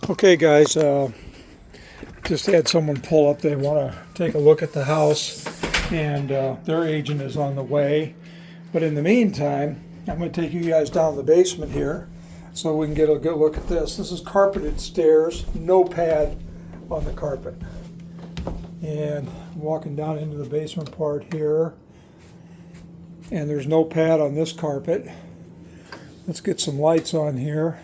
Okay, guys, just had someone pull up. They want to take a look at the house, and their agent is on the way. But in the meantime, I'm going to take you guys down the basement here so we can get a good look at this. This is carpeted stairs, no pad on the carpet. And I'm walking down into the basement part here, and there's no pad on this carpet. Let's get some lights on here.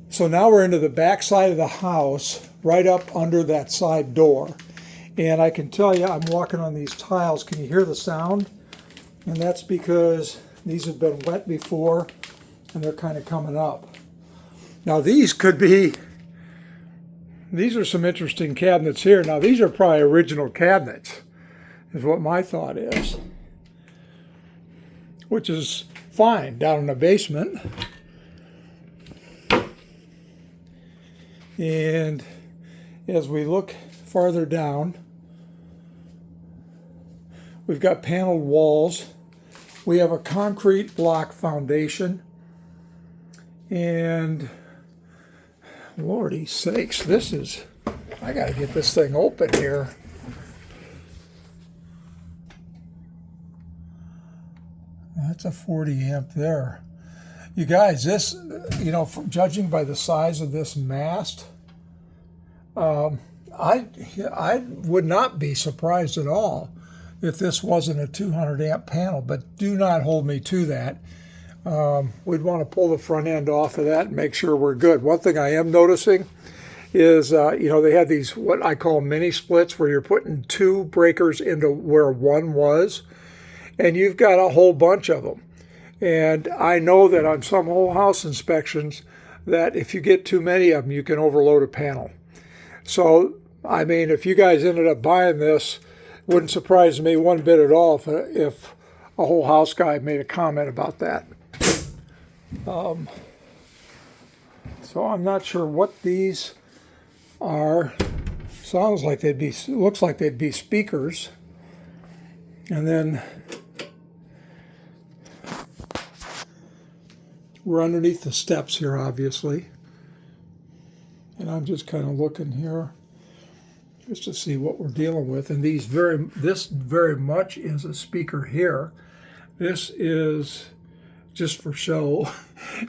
So now we're into the back side of the house, right up under that side door. And I can tell you, I'm walking on these tiles. Can you hear the sound? And that's because these have been wet before, and they're kind of coming up. Now these are some interesting cabinets here. Now these are probably original cabinets, is what my thought is. Which is fine down in the basement. And as we look farther down, we've got paneled walls. We have a concrete block foundation. And Lordy sakes, I got to get this thing open here. That's a 40 amp there. You guys, this, from judging by the size of this mast, I would not be surprised at all if this wasn't a 200 amp panel, but do not hold me to that. We'd want to pull the front end off of that and make sure we're good. One thing I am noticing is, they have these, what I call mini splits, where you're putting two breakers into where one was, and you've got a whole bunch of them. And I know that on some whole house inspections that if you get too many of them, you can overload a panel. So, I mean, if you guys ended up buying this, it wouldn't surprise me one bit at all if a whole house guy made a comment about that. So I'm not sure what these are. Looks like they'd be speakers. And then we're underneath the steps here, obviously. And I'm just kind of looking here just to see what we're dealing with. And this very much is a speaker here. This is just for show.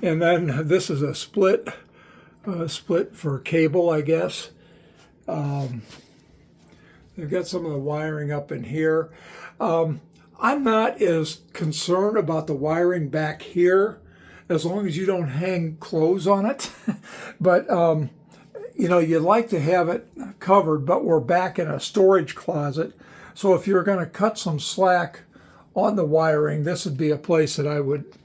And then this is a split for cable, I guess. They've got some of the wiring up in here. I'm not as concerned about the wiring back here, as long as you don't hang clothes on it. But, you'd like to have it covered, but we're back in a storage closet. So if you're going to cut some slack on the wiring, this would be a place that I would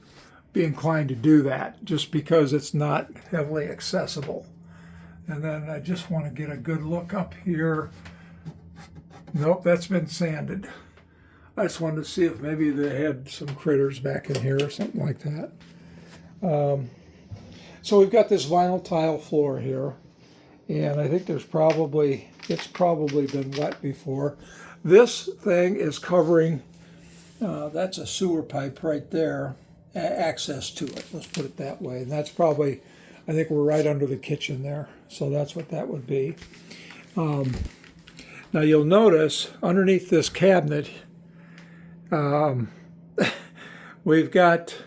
be inclined to do that, just because it's not heavily accessible. And then I just want to get a good look up here. Nope, that's been sanded. I just wanted to see if maybe they had some critters back in here or something like that. So we've got this vinyl tile floor here, and I think it's probably been wet before. This thing is covering, that's a sewer pipe right there, access to it, let's put it that way. And that's probably, I think we're right under the kitchen there, so that's what that would be. Now you'll notice underneath this cabinet, we've got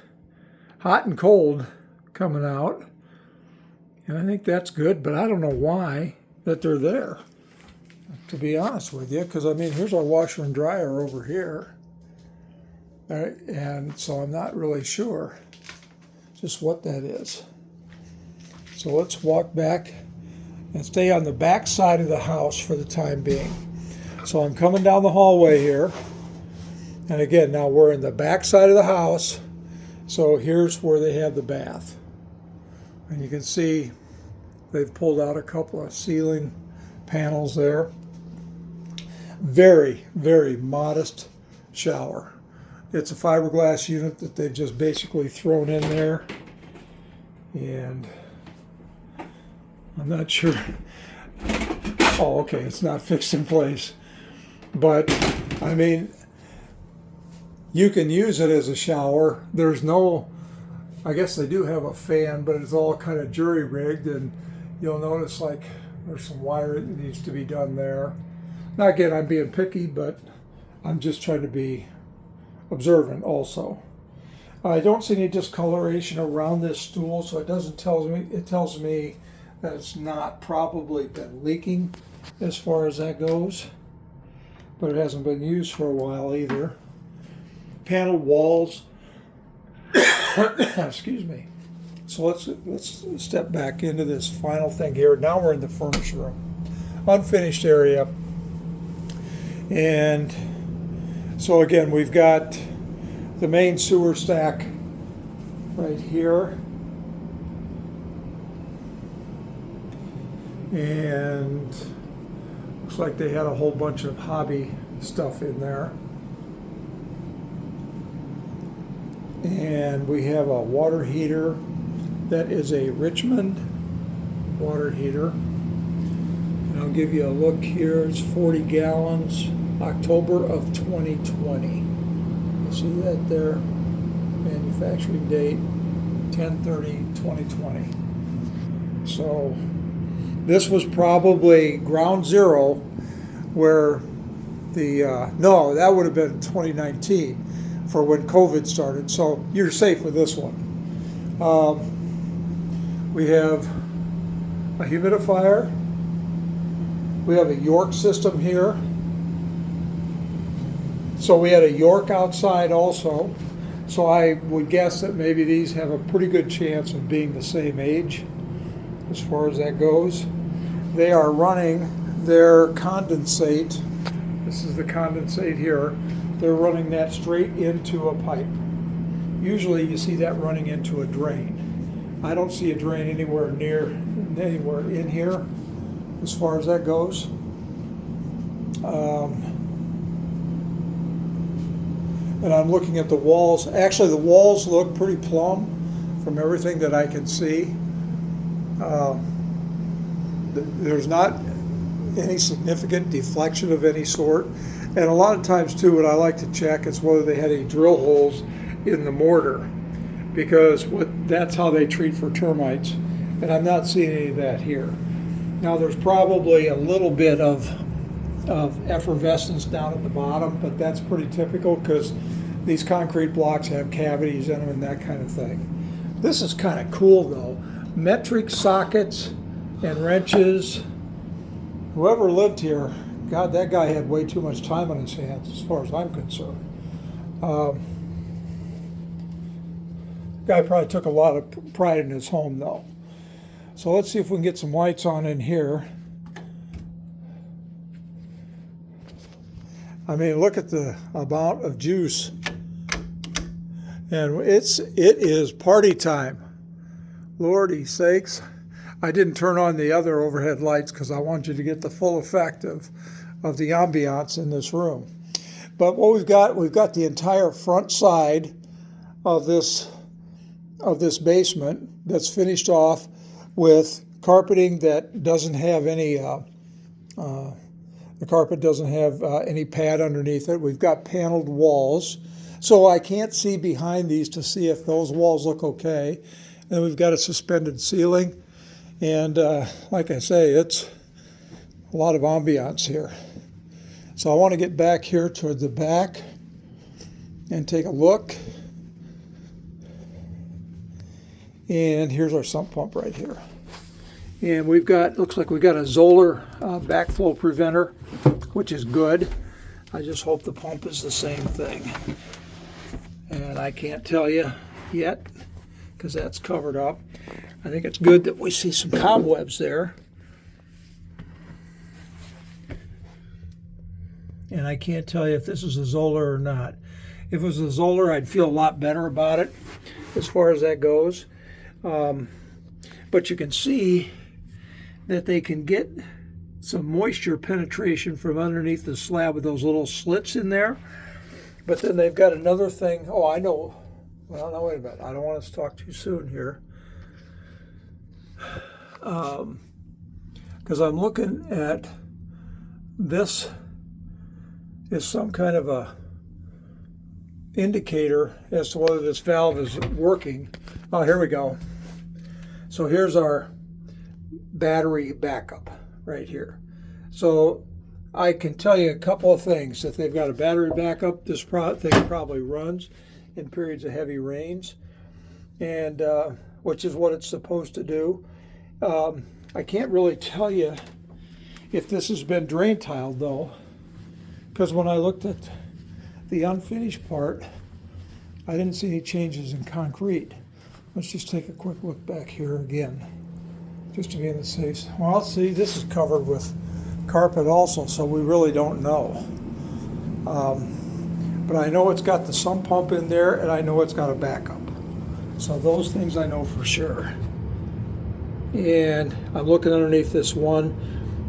hot and cold coming out, and I think that's good, but I don't know why that they're there, to be honest with you, because I mean, here's our washer and dryer over here, and so I'm not really sure just what that is. So let's walk back and stay on the back side of the house for the time being. So I'm coming down the hallway here, and again, now we're in the back side of the house. So here's where they have the bath. And you can see they've pulled out a couple of ceiling panels there. Very, very modest shower. It's a fiberglass unit that they've just basically thrown in there. And I'm not sure. Oh, okay, it's not fixed in place. But, I mean, you can use it as a shower. There's no, I guess they do have a fan, but it's all kind of jury-rigged, and you'll notice like there's some wire that needs to be done there. Now again, I'm being picky, but I'm just trying to be observant also. I don't see any discoloration around this stool, so it tells me that it's not probably been leaking as far as that goes, but it hasn't been used for a while either. Paneled walls. Excuse me. So let's step back into this final thing here. Now we're in the furnace room, unfinished area, and so again we've got the main sewer stack right here, and looks like they had a whole bunch of hobby stuff in there. And we have a water heater that is a Richmond water heater. And I'll give you a look here. It's 40 gallons, October of 2020. You see that there? Manufacturing date 10/30/2020. So this was probably ground zero where no, that would have been 2019 for when COVID started. So you're safe with this one. We have a humidifier. We have a York system here. So we had a York outside also. So I would guess that maybe these have a pretty good chance of being the same age as far as that goes. They are running their condensate. This is the condensate here. They're running that straight into a pipe. Usually you see that running into a drain. I don't see a drain anywhere in here as far as that goes. And I'm looking at the walls. Actually, the walls look pretty plumb from everything that I can see. There's not any significant deflection of any sort. And a lot of times too, what I like to check is whether they had any drill holes in the mortar, because that's how they treat for termites. And I'm not seeing any of that here. Now there's probably a little bit of effervescence down at the bottom, but that's pretty typical because these concrete blocks have cavities in them and that kind of thing. This is kind of cool though. Metric sockets and wrenches. Whoever lived here, God, that guy had way too much time on his hands as far as I'm concerned. Guy probably took a lot of pride in his home though. So let's see if we can get some lights on in here. I mean, look at the amount of juice. And it is party time. Lordy sakes. I didn't turn on the other overhead lights because I want you to get the full effect of the ambiance in this room. But what we've got the entire front side of this basement that's finished off with carpeting that doesn't have any the carpet doesn't have any pad underneath it. We've got paneled walls, so I can't see behind these to see if those walls look okay. And we've got a suspended ceiling, and like I say, it's a lot of ambiance here. So I want to get back here toward the back and take a look. And here's our sump pump right here. And looks like we've got a Zoller backflow preventer, which is good. I just hope the pump is the same thing. And I can't tell you yet because that's covered up. I think it's good that we see some cobwebs there. And I can't tell you if this is a Zoller or not. If it was a Zoller, I'd feel a lot better about it as far as that goes. But you can see that they can get some moisture penetration from underneath the slab with those little slits in there. But then they've got another thing. Oh, I know. Well, no, wait a minute. I don't want us to talk too soon here. Because I'm looking at this is some kind of a indicator as to whether this valve is working. Oh, here we go. So here's our battery backup right here. So I can tell you a couple of things. That they've got a battery backup. This thing probably runs in periods of heavy rains, and which is what it's supposed to do. I can't really tell you if this has been drain tiled though, because when I looked at the unfinished part, I didn't see any changes in concrete. Let's just take a quick look back here again, just to be in the safe. Well, see, this is covered with carpet also, so we really don't know. But I know it's got the sump pump in there, and I know it's got a backup. So those things I know for sure. And I'm looking underneath this one.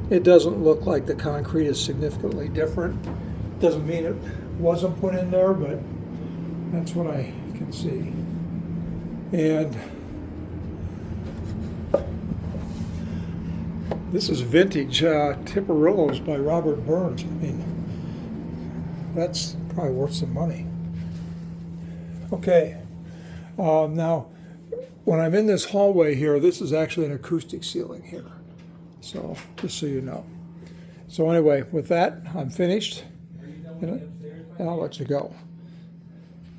It doesn't look like the concrete is significantly different. Doesn't mean it wasn't put in there, but that's what I can see. And this is vintage Tipperillos by Robert Burns. I mean, that's probably worth some money. Okay, now when I'm in this hallway here, this is actually an acoustic ceiling here. So just so you know. So anyway, with that, I'm finished, and I'll let you go.